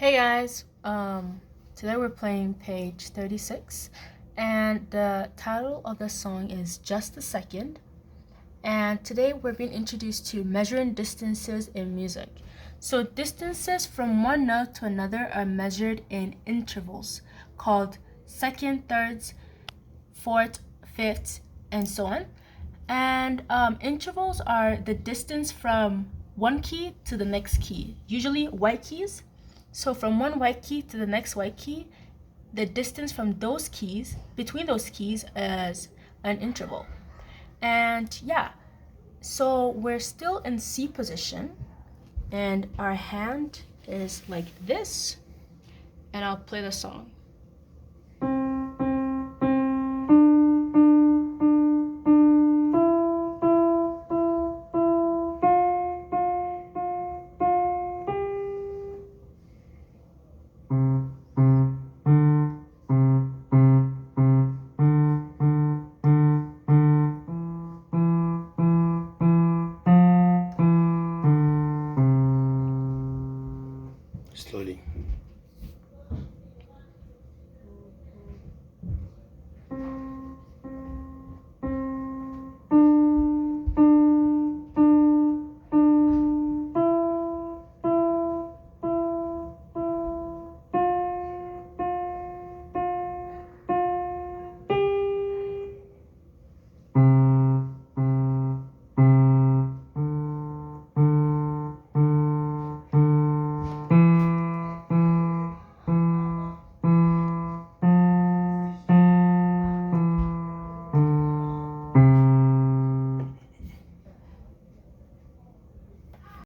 Hey guys, today we're playing page 36, and the title of the song is Just a Second. And today we're being introduced to measuring distances in music. So distances from one note to another are measured in intervals called second, thirds, fourth, fifth, and so on. And intervals are the distance from one key to the next key, usually white keys. So from one white key to the next white key, the distance from those keys, between those keys, is an interval. And yeah, so we're still in C position, and our hand is like this, and I'll play the song. Slowly.